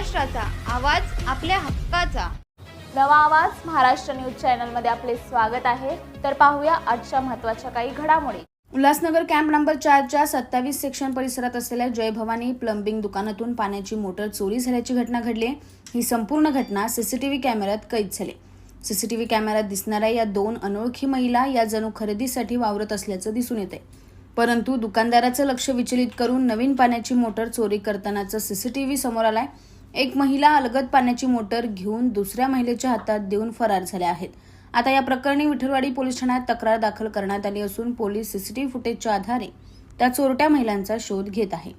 महाराष्ट्राचा आवाज आपल्या हक्काचा। नवा आवाज महाराष्ट्र न्यूज चॅनल मध्ये आपले स्वागत आहे। तर पाहूया आजच्या महत्त्वाच्या काही घडामोडी। उल्हासनगर कॅम्प नंबर 4 च्या 27 सेक्शन परिसरात असलेल्या जय भवानी प्लंबिंग दुकानातून पाण्याची मोटर चोरी झाल्याची घटना घडली। ही संपूर्ण घटना सीसीटीव्ही कॅमेऱ्यात कैद झाली। सीसीटीव्ही कॅमेऱ्यात दिसणाऱ्या या दोन अनोळखी महिला या जणू खरेदीसाठी वावरत असल्याचं दिसून येते, परंतु दुकानदाराचं लक्ष विचलित करून नवीन पाण्याची मोटर चोरी करतानाचं सीसीटीव्ही समोर आलाय। एक महिला अलगद पाण्याची मोटर घेऊन दुसऱ्या महिलेच्या हातात देऊन फरार झाल्या आहेत। आता या प्रकरणी विठलवाडी पोलीस ठाण्यात तक्रार दाखल करण्यात आली असून पोलीस सीसीटीव्ही फुटेजच्या आधारे त्या चोरट्या महिलांचा शोध घेत आहे।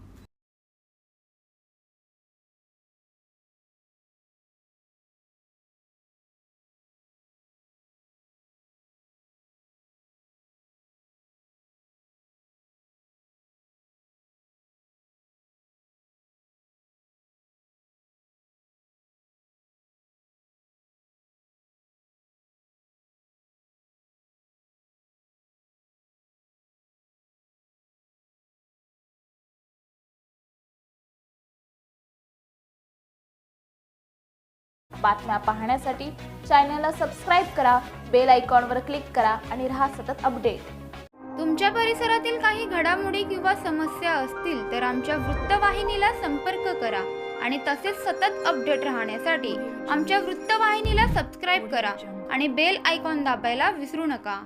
बातम्या पाहण्यासाठी चॅनलला सबस्क्राइब करा, बेल आयकॉनवर क्लिक करा आणि रहा सतत अपडेट। तुमच्या परिसरातील काही घडामोडी किंवा समस्या असतील तर आमच्या वृत्तवाहिनीला संपर्क करा आणि तसेच सतत अपडेट राहण्यासाठी आमच्या वृत्तवाहिनीला सबस्क्राइब करा आणि बेल आयकॉन दाबायला विसरू नका।